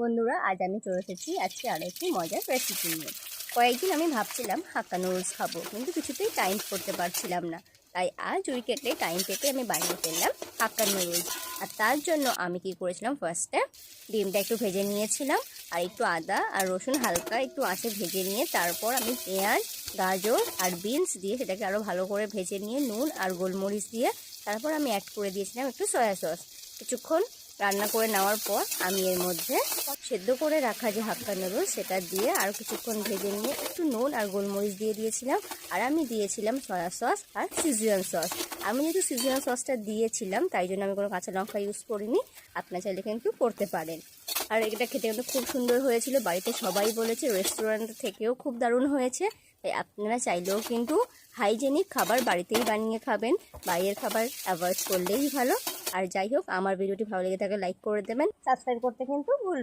বন্ধুরা, আজ আমি চলে এসেছি আজকে আরও একটি মজার রেসিপি নিয়ে। কয়েকদিন আমি ভাবছিলাম হাক্কা নুডলস খাবো, কিন্তু কিছুতেই টাইম করতে পারছিলাম না। তাই আজ উইকেটে টাইম পেতে আমি বানিয়ে ফেললাম হাক্কা নুডলস। আর তার জন্য আমি কি করেছিলাম, ফার্স্টে ডিমটা একটু ভেজে নিয়েছিলাম, আর একটু আদা আর রসুন হালকা একটু আঁচে ভেজে নিয়ে তারপর আমি পেঁয়াজ, গাজর আর বিনস দিয়ে সেটাকে আরও ভালো করে ভেজে নিয়ে নুন আর গোলমরিচ দিয়ে তারপর আমি অ্যাড করে দিয়েছিলাম একটু সয়া সস। কিছুক্ষণ রান্না করে নেওয়ার পর আমি এর মধ্যে সেদ্ধ করে রাখা যে হাক্কা নুডলস সেটা দিয়ে আর কিছুক্ষণ ভেজে নিয়ে একটু নুন আর গোলমরিচ দিয়ে দিয়েছিলাম। আর আমি দিয়েছিলাম সয়া সস আর সিজুয়ান সস। আমি যেহেতু সিজুয়ান সসটা দিয়েছিলাম তাই জন্য আমি কোনো কাঁচা লঙ্কা ইউজ করিনি, আপনার চাইলে কিন্তু করতে পারেন। আর এটা খেতে কিন্তু খুব সুন্দর হয়েছিল, বাড়িতে সবাই বলেছে, রেস্টুরেন্ট থেকেও খুব দারুণ হয়েছে। তাই আপনারা চাইলেও কিন্তু হাইজেনিক খাবার বাড়িতেই বানিয়ে খাবেন, বাইরের খাবার অ্যাভয়েড করলেই ভালো। আর যাই হোক, আমার ভিডিওটি ভালো লেগে থাকলে লাইক করে দেবেন, সাবস্ক্রাইব করতে কিন্তু ভুলবেন না।